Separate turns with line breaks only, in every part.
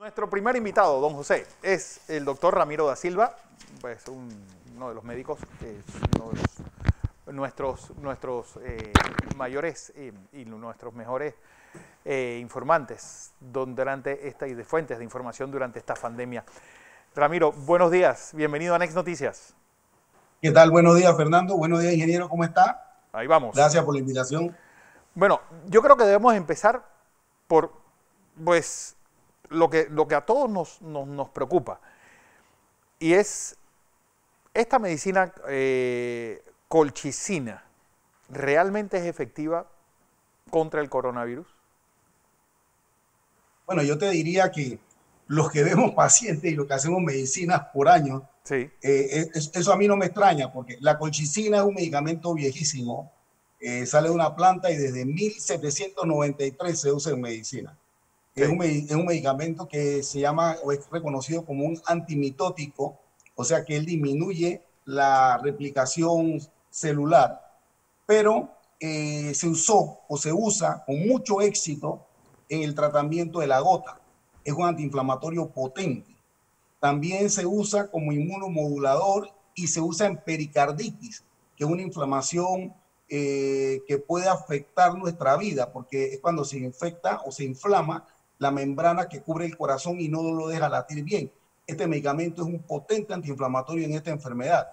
Nuestro primer invitado, don José, es el doctor Ramiro da Silva, pues uno de los médicos, uno de nuestros mayores y nuestros mejores informantes durante y de fuentes de información durante esta pandemia. Ramiro, buenos días, bienvenido a Next Noticias.
¿Qué tal? Buenos días, Fernando. Buenos días, ingeniero. ¿Cómo está?
Ahí vamos.
Gracias por la invitación.
Bueno, yo creo que debemos empezar por, pues, lo que a todos nos preocupa, y es esta medicina colchicina. ¿Realmente es efectiva contra el coronavirus?
Bueno, yo te diría que los que vemos pacientes y los que hacemos medicinas por años,
Sí.
eso a mí no me extraña, porque la colchicina es un medicamento viejísimo, sale de una planta y desde 1793 se usa en medicina.
Sí.
Es un medicamento que se llama o es reconocido como un antimitótico, o sea que él disminuye la replicación celular, pero se usó o se usa con mucho éxito en el tratamiento de la gota. Es un antiinflamatorio potente. También se usa como inmunomodulador y se usa en pericarditis, que es una inflamación que puede afectar nuestra vida, porque es cuando se infecta o se inflama la membrana que cubre el corazón y no lo deja latir bien. Este medicamento es un potente antiinflamatorio en esta enfermedad.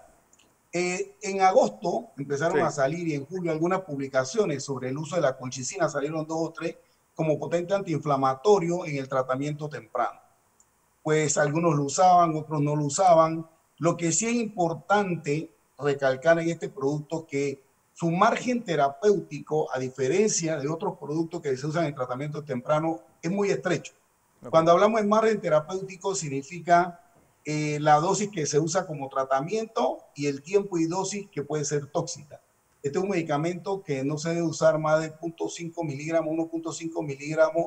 En agosto empezaron a
Sí.
salir y en julio algunas publicaciones sobre el uso de la colchicina, salieron 2 o 3, como potente antiinflamatorio en el tratamiento temprano. Pues algunos lo usaban, otros no lo usaban. Lo que sí es importante recalcar en este producto que su margen terapéutico, a diferencia de otros productos que se usan en tratamiento temprano, es muy estrecho.
Okay.
Cuando hablamos de margen terapéutico significa la dosis que se usa como tratamiento y el tiempo y dosis que puede ser tóxica. Este es un medicamento que no se debe usar más de 0.5 miligramos, 1.5 miligramos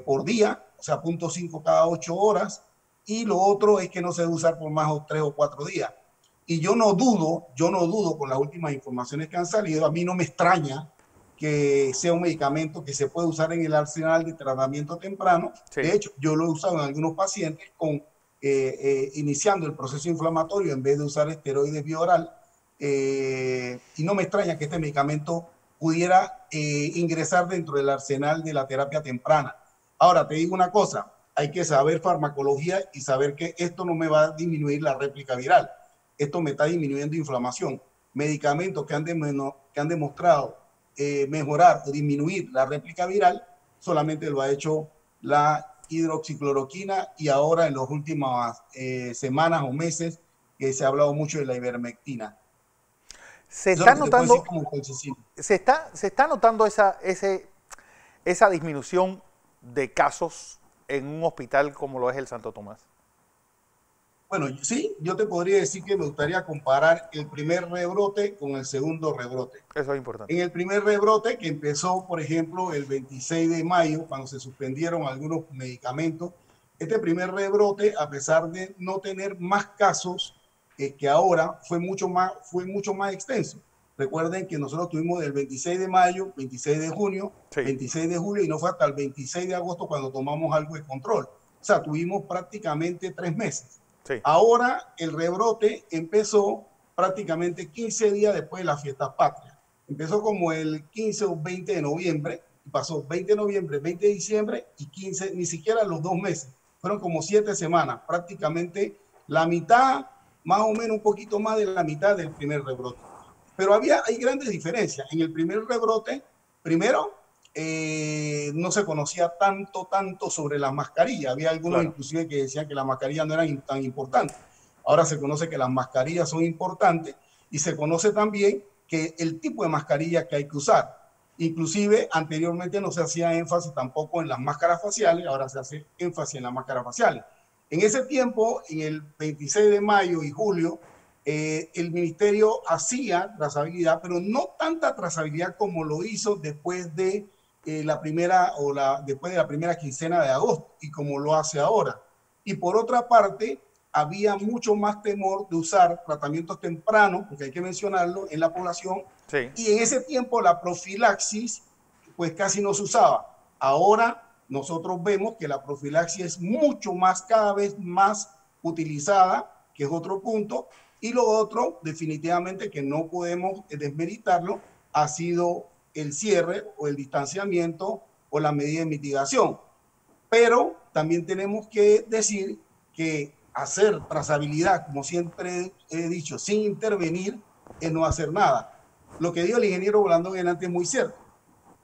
por día, o sea, 0.5 cada 8 horas. Y lo otro es que no se debe usar por más de 3 o 4 días. Y yo no dudo con las últimas informaciones que han salido, a mí no me extraña que sea un medicamento que se puede usar en el arsenal de tratamiento temprano.
Sí.
De hecho, yo lo he usado en algunos pacientes iniciando el proceso inflamatorio en vez de usar esteroides vía oral. Y no me extraña que este medicamento pudiera ingresar dentro del arsenal de la terapia temprana. Ahora, te digo una cosa, hay que saber farmacología y saber que esto no me va a disminuir la réplica viral. Esto me está disminuyendo inflamación. Medicamentos que han demostrado mejorar o disminuir la réplica viral, solamente lo ha hecho la hidroxicloroquina y ahora en las últimas semanas o meses se ha hablado mucho de la ivermectina.
Se
Eso es
está
lo que te puedo decir
notando,
como colchicina.
se está notando esa disminución de casos en un hospital como lo es el Santo Tomás.
Bueno, sí, yo te podría decir que me gustaría comparar el primer rebrote con el segundo rebrote.
Eso es importante.
En el primer rebrote, que empezó, por ejemplo, el 26 de mayo, cuando se suspendieron algunos medicamentos, este primer rebrote, a pesar de no tener más casos que ahora, fue mucho más extenso. Recuerden que nosotros tuvimos del 26 de mayo, 26 de junio,
Sí.
26 de julio, y no fue hasta el 26 de agosto cuando tomamos algo de control. O sea, tuvimos prácticamente 3 meses.
Sí.
Ahora el rebrote empezó prácticamente 15 días después de las fiestas patrias. Empezó como el 15 o 20 de noviembre, y pasó 20 de noviembre, 20 de diciembre y 15, ni siquiera los 2 meses. Fueron como 7 semanas, prácticamente la mitad, más o menos un poquito más de la mitad del primer rebrote. Pero hay grandes diferencias. En el primer rebrote, primero, no se conocía tanto sobre las mascarillas. Había algunos
Claro.
inclusive que decían que las mascarillas no eran tan importantes. Ahora se conoce que las mascarillas son importantes y se conoce también que el tipo de mascarilla que hay que usar. Inclusive anteriormente no se hacía énfasis tampoco en las máscaras faciales, ahora se hace énfasis en las máscaras faciales. En ese tiempo, en el 26 de mayo y julio, el ministerio hacía trazabilidad, pero no tanta trazabilidad como lo hizo después de después de la primera quincena de agosto y como lo hace ahora. Y por otra parte, había mucho más temor de usar tratamientos tempranos, porque hay que mencionarlo, en la población.
Sí.
Y en ese tiempo la profilaxis pues casi no se usaba. Ahora nosotros vemos que la profilaxis es mucho más, cada vez más utilizada, que es otro punto. Y lo otro, definitivamente, que no podemos desmeritarlo, ha sido el cierre o el distanciamiento o la medida de mitigación. Pero también tenemos que decir que hacer trazabilidad, como siempre he dicho, sin intervenir, es no hacer nada. Lo que dijo el ingeniero Blandón delante es muy cierto.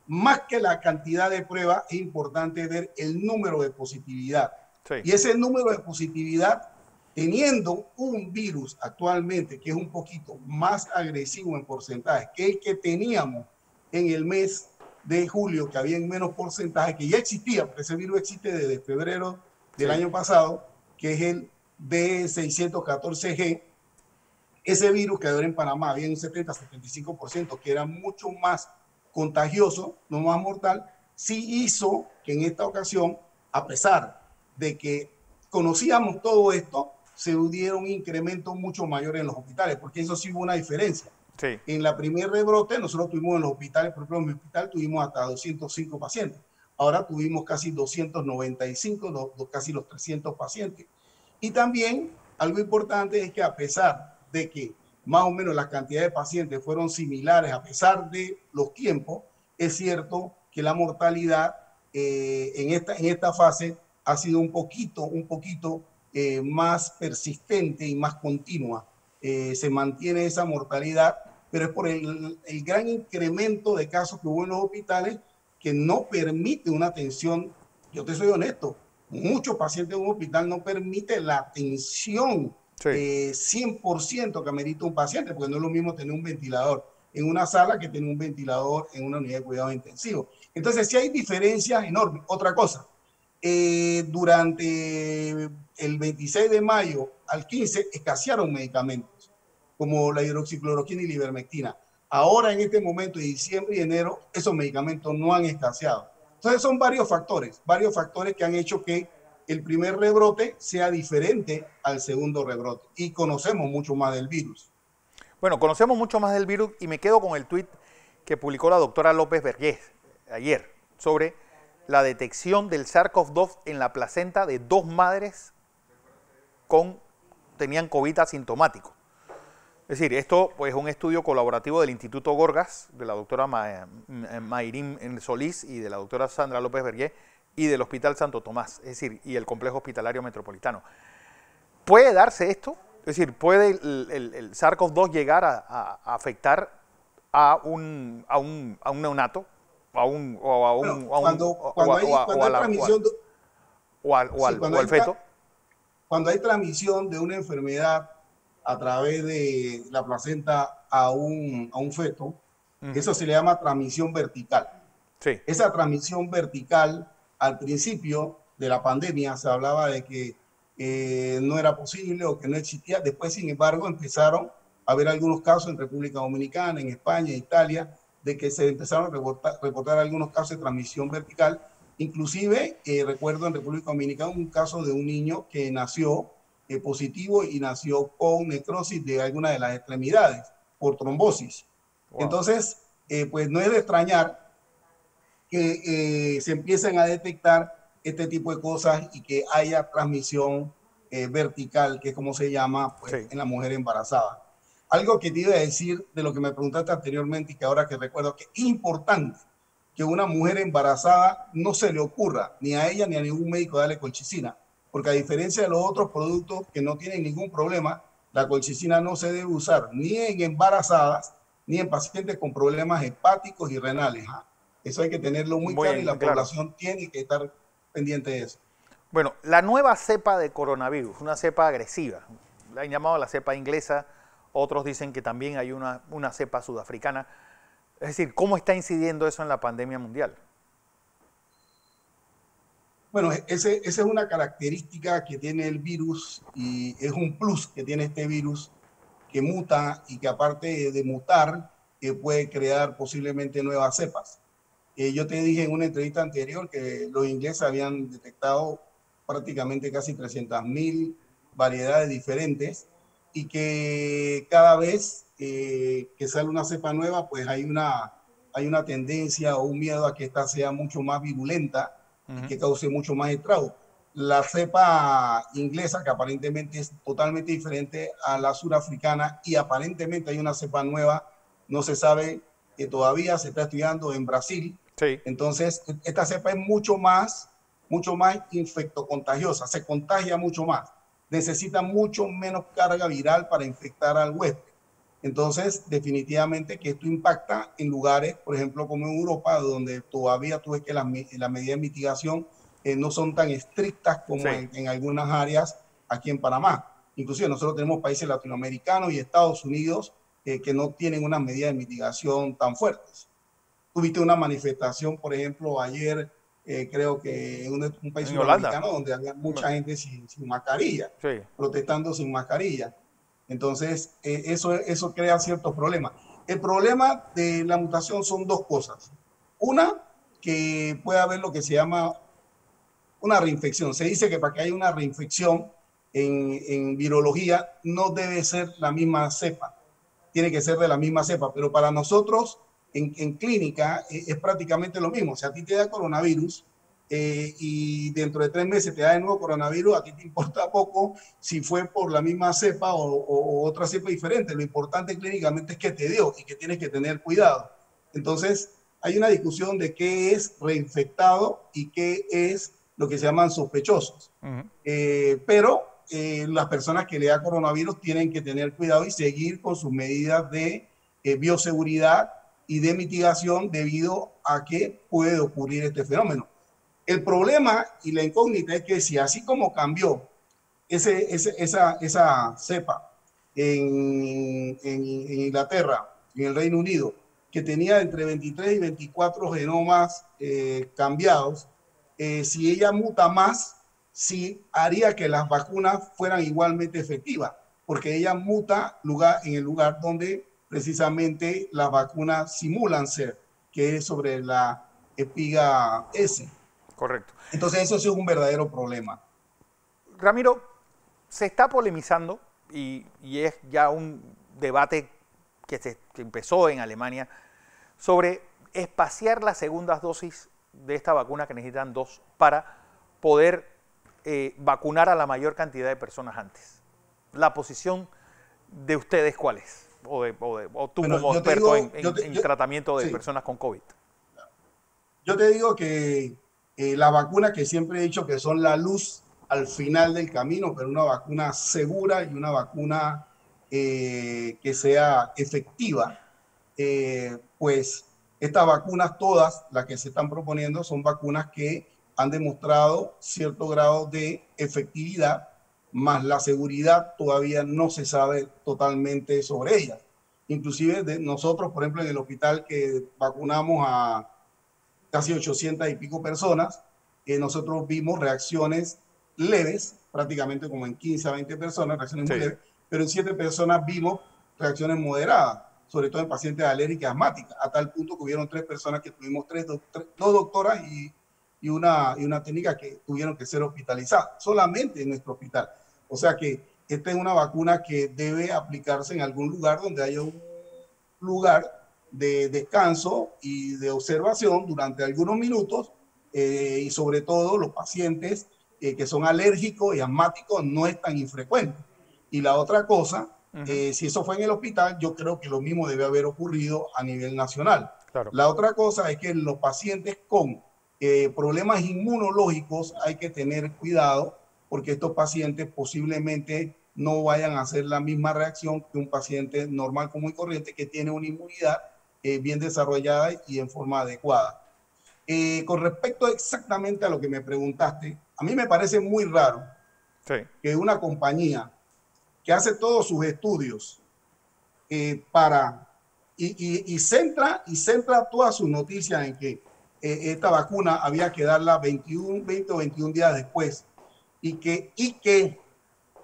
Más que la cantidad de pruebas, es importante ver el número de positividad. Sí. Y ese número de positividad, teniendo un virus actualmente que es un poquito más agresivo en porcentaje que el que teníamos en el mes de julio, que había en menos porcentaje, que ya existía, porque ese virus existe desde febrero del año pasado, que es el B614G. Ese virus que ahora en Panamá había un 70-75%, que era mucho más contagioso, no más mortal, sí hizo que en esta ocasión, a pesar de que conocíamos todo esto, se hubiera un incremento mucho mayor en los hospitales, porque eso sí hubo una diferencia. Sí. En la primer rebrote, nosotros tuvimos en los hospitales, por ejemplo, en mi hospital tuvimos hasta 205 pacientes. Ahora tuvimos casi 295, casi los 300 pacientes. Y también algo importante es que a pesar de que más o menos las cantidades de pacientes fueron similares, a pesar de los tiempos, es cierto que la mortalidad en esta fase ha sido un poquito más persistente y más continua. Se mantiene esa mortalidad, pero es por el gran incremento de casos que hubo en los hospitales que no permite una atención. Yo te soy honesto, muchos pacientes en un hospital no permite la atención 100% que amerita un paciente, porque no es lo mismo tener un ventilador en una sala que tener un ventilador en una unidad de cuidado intensivo. Entonces, sí hay diferencias enormes. Otra cosa, durante el 26 de mayo al 15 escasearon medicamentos como la hidroxicloroquina y la ivermectina. Ahora, en este momento de diciembre y enero, esos medicamentos no han escaseado. Entonces, son varios factores que han hecho que el primer rebrote sea diferente al segundo rebrote. Y conocemos mucho más del virus.
Bueno, conocemos mucho más del virus y me quedo con el tuit que publicó la doctora López Vergés ayer sobre la detección del SARS-CoV-2 en la placenta de 2 madres tenían COVID asintomático. Es decir, esto pues, es un estudio colaborativo del Instituto Gorgas, de la doctora Mayrín Solís y de la doctora Sandra López Vergés y del Hospital Santo Tomás, es decir, y el Complejo Hospitalario Metropolitano. ¿Puede darse esto? Es decir, ¿puede el SARS-CoV-2 llegar a afectar a un neonato? O al feto.
Cuando hay transmisión de una enfermedad a través de la placenta a un feto, eso se le llama transmisión vertical. Sí. Esa transmisión vertical, al principio de la pandemia, se hablaba de que no era posible o que no existía. Después, sin embargo, empezaron a haber algunos casos en República Dominicana, en España, Italia, de que se empezaron a reportar algunos casos de transmisión vertical. Inclusive, recuerdo en República Dominicana un caso de un niño que nació positivo y nació con necrosis de alguna de las extremidades por trombosis. Wow. Entonces, pues no es de extrañar que se empiecen a detectar este tipo de cosas y que haya transmisión vertical, que es como se llama pues, sí, en la mujer embarazada. Algo que te iba a decir de lo que me preguntaste anteriormente y que ahora que recuerdo, que es importante que una mujer embarazada no se le ocurra ni a ella ni a ningún médico darle colchicina, porque a diferencia de los otros productos que no tienen ningún problema, la colchicina no se debe usar ni en embarazadas ni en pacientes con problemas hepáticos y renales. Eso hay que tenerlo muy claro y la población tiene que estar pendiente de eso.
Bueno, la nueva cepa de coronavirus, una cepa agresiva, la han llamado la cepa inglesa, otros dicen que también hay una cepa sudafricana. Es decir, ¿cómo está incidiendo eso en la pandemia mundial?
Bueno, esa es una característica que tiene el virus y es un plus que tiene este virus que muta y que aparte de mutar puede crear posiblemente nuevas cepas. Yo te dije en una entrevista anterior que los ingleses habían detectado prácticamente casi 300.000 variedades diferentes y que cada vez que sale una cepa nueva, pues hay una tendencia o un miedo a que esta sea mucho más virulenta y que cause mucho más estrago. La cepa inglesa, que aparentemente es totalmente diferente a la surafricana, y aparentemente hay una cepa nueva, no se sabe, que todavía se está estudiando en Brasil.
Sí.
Entonces, esta cepa es mucho más infectocontagiosa, se contagia mucho más, necesita mucho menos carga viral para infectar al huésped. Entonces, definitivamente que esto impacta en lugares, por ejemplo, como en Europa, donde todavía tú ves que las medidas de mitigación no son tan estrictas como en algunas áreas aquí en Panamá. Inclusive nosotros tenemos países latinoamericanos y Estados Unidos que no tienen unas medidas de mitigación tan fuertes. Tuviste una manifestación, por ejemplo, ayer, creo que en un país sudamericano, donde había mucha gente sin mascarilla, protestando sin mascarilla. Entonces, eso crea ciertos problemas. El problema de la mutación son dos cosas. Una, que puede haber lo que se llama una reinfección. Se dice que para que haya una reinfección en virología no debe ser la misma cepa, tiene que ser de la misma cepa, pero para nosotros en clínica es prácticamente lo mismo. Si a ti te da coronavirus y dentro de 3 meses te da de nuevo coronavirus, a ti te importa poco si fue por la misma cepa o otra cepa diferente. Lo importante clínicamente es que te dio y que tienes que tener cuidado. Entonces, hay una discusión de qué es reinfectado y qué es lo que se llaman sospechosos. Pero las personas que le da coronavirus tienen que tener cuidado y seguir con sus medidas de bioseguridad y de mitigación debido a que puede ocurrir este fenómeno. El problema y la incógnita es que si así como cambió esa cepa en Inglaterra, en el Reino Unido, que tenía entre 23 y 24 genomas cambiados, si ella muta más, sí haría que las vacunas fueran igualmente efectivas, porque ella muta en el lugar donde precisamente las vacunas simulan ser, que es sobre la espiga S.
Correcto.
Entonces eso sí es un verdadero problema.
Ramiro, se está polemizando y es ya un debate que empezó en Alemania sobre espaciar las segundas dosis de esta vacuna, que necesitan 2 para poder vacunar a la mayor cantidad de personas antes. ¿La posición de ustedes cuál es? O tú como experto en tratamiento de personas con COVID.
Yo te digo que las vacunas, que siempre he dicho que son la luz al final del camino, pero una vacuna segura y una vacuna que sea efectiva, pues estas vacunas, todas las que se están proponiendo, son vacunas que han demostrado cierto grado de efectividad, más la seguridad todavía no se sabe totalmente sobre ellas. Inclusive nosotros, por ejemplo, en el hospital que vacunamos a casi 800 y pico personas, nosotros vimos reacciones leves, prácticamente como en 15 a 20 personas, reacciones muy leves, pero en 7 personas vimos reacciones moderadas, sobre todo en pacientes alérgicas asmáticas, a tal punto que hubieron 3 personas que tuvimos 2 doctoras y una técnica que tuvieron que ser hospitalizadas, solamente en nuestro hospital. O sea que esta es una vacuna que debe aplicarse en algún lugar donde haya un lugar de descanso y de observación durante algunos minutos y sobre todo los pacientes que son alérgicos y asmáticos no es tan infrecuente. Y la otra cosa, si eso fue en el hospital, yo creo que lo mismo debe haber ocurrido a nivel nacional. Claro. La otra cosa es que los pacientes con problemas inmunológicos hay que tener cuidado, porque estos pacientes posiblemente no vayan a hacer la misma reacción que un paciente normal, común y corriente, que tiene una inmunidad bien desarrollada y en forma adecuada. Con respecto exactamente a lo que me preguntaste, a mí me parece muy raro que una compañía que hace todos sus estudios y centra todas sus noticias en que esta vacuna había que darla 20 o 21 días después y que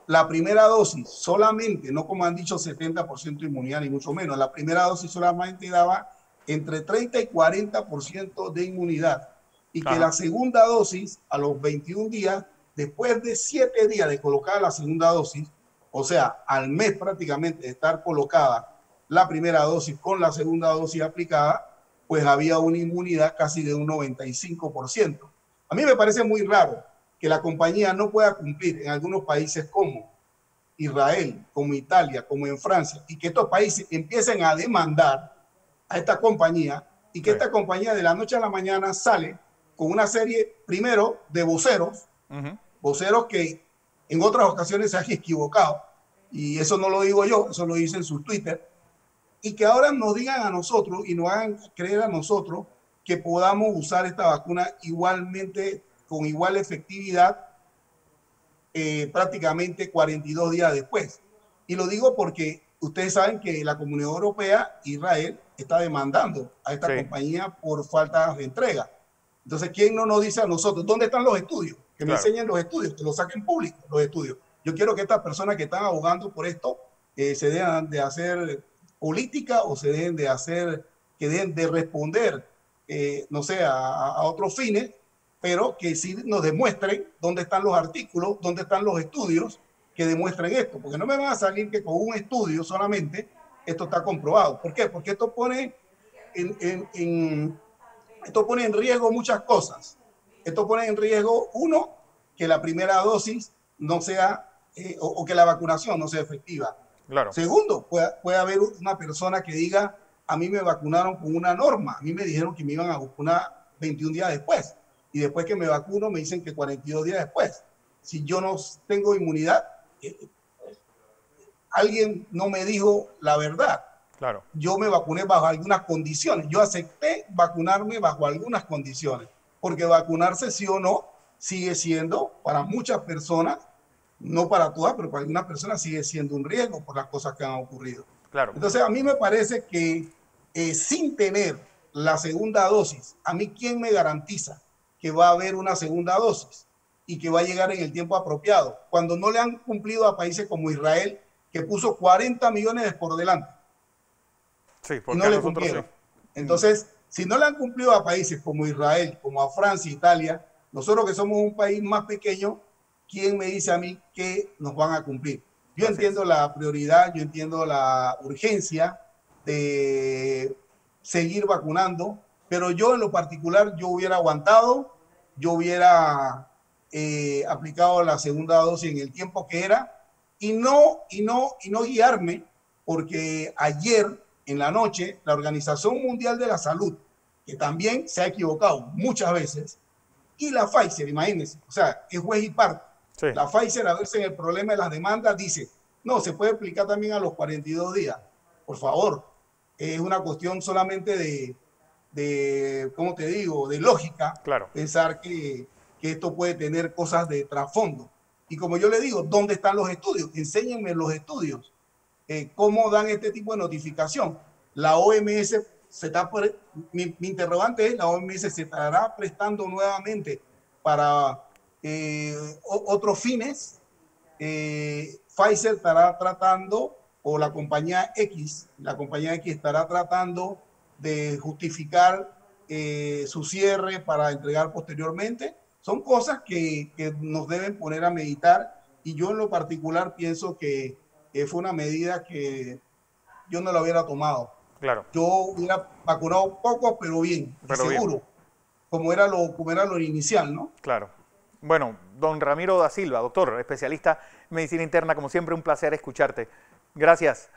la primera dosis solamente, no como han dicho 70% de inmunidad ni mucho menos, la primera dosis solamente daba entre 30 y 40% de inmunidad y que la segunda dosis a los 21 días, después de 7 días de colocar la segunda dosis, o sea, al mes prácticamente de estar colocada la primera dosis con la segunda dosis aplicada, pues había una inmunidad casi de un 95%. A mí me parece muy raro que la compañía no pueda cumplir en algunos países como Israel, como Italia, como en Francia, y que estos países empiecen a demandar a esta compañía y que
Sí.
esta compañía de la noche a la mañana sale con una serie, primero, de voceros, voceros que en otras ocasiones se han equivocado, y eso no lo digo yo, eso lo dice en su Twitter, y que ahora nos digan a nosotros y nos hagan creer a nosotros que podamos usar esta vacuna igualmente, con igual efectividad, prácticamente 42 días después. Y lo digo porque ustedes saben que la Comunidad Europea, Israel, está demandando a esta
Sí,
compañía por falta de entrega. Entonces, ¿quién no nos dice a nosotros dónde están los estudios? Que me
claro.
enseñen los estudios, que los saquen públicos los estudios. Yo quiero que estas personas que están abogando por esto se dejen de hacer política o se dejen de hacer, que dejen de responder, no sé, a otros fines, pero que sí nos demuestren dónde están los artículos, dónde están los estudios que demuestren esto, porque no me van a salir que con un estudio solamente esto está comprobado. ¿Por qué? Porque esto pone esto pone en riesgo muchas cosas. Esto pone en riesgo, uno, que la primera dosis no sea, o que la vacunación no sea efectiva.
Claro.
Segundo, puede haber una persona que diga, a mí me vacunaron con una norma, a mí me dijeron que me iban a vacunar 21 días después, y después que me vacuno me dicen que 42 días después. Si yo no tengo inmunidad, alguien no me dijo la verdad.
Claro.
Yo me vacuné bajo algunas condiciones. Yo acepté vacunarme bajo algunas condiciones, porque vacunarse sí o no sigue siendo para muchas personas, no para todas, pero para algunas personas sigue siendo un riesgo por las cosas que han ocurrido.
Claro.
Entonces, a mí me parece que sin tener la segunda dosis, a mí, ¿quién me garantiza que va a haber una segunda dosis y que va a llegar en el tiempo apropiado? Cuando no le han cumplido a países como Israel, que puso 40 millones por delante
Sí,
y
porque
no
a
le
nosotros sí.
cumplieron. Entonces, si no le han cumplido a países como Israel, como a Francia, Italia, nosotros que somos un país más pequeño, ¿quién me dice a mí que nos van a cumplir? Yo
Así
entiendo
es.
la prioridad, yo entiendo la urgencia de seguir vacunando, pero yo en lo particular, yo hubiera aguantado, yo hubiera aplicado la segunda dosis en el tiempo que era y no guiarme, porque ayer en la noche la Organización Mundial de la Salud, que también se ha equivocado muchas veces, y la Pfizer, imagínense, o sea, es juez y parte.
Sí,
La Pfizer, a veces en el problema de las demandas, dice, no, se puede aplicar también a los 42 días. Por favor, es una cuestión solamente ¿cómo te digo?, de lógica,
claro.
pensar que esto puede tener cosas de trasfondo. Y como yo le digo, ¿dónde están los estudios? Enséñenme los estudios. ¿Cómo dan este tipo de notificación? La OMS se está, mi interrogante es, la OMS se estará prestando nuevamente para otros fines. Pfizer estará tratando, o la compañía X estará tratando de justificar su cierre para entregar posteriormente. Son cosas que nos deben poner a meditar, y yo en lo particular pienso que fue una medida que yo no la hubiera tomado.
Claro.
Yo hubiera vacunado poco, pero bien, y
Pero bien.
seguro, como era lo inicial, ¿no?
Claro. Bueno, don Ramiro da Silva, doctor, especialista en medicina interna, como siempre, un placer escucharte. Gracias.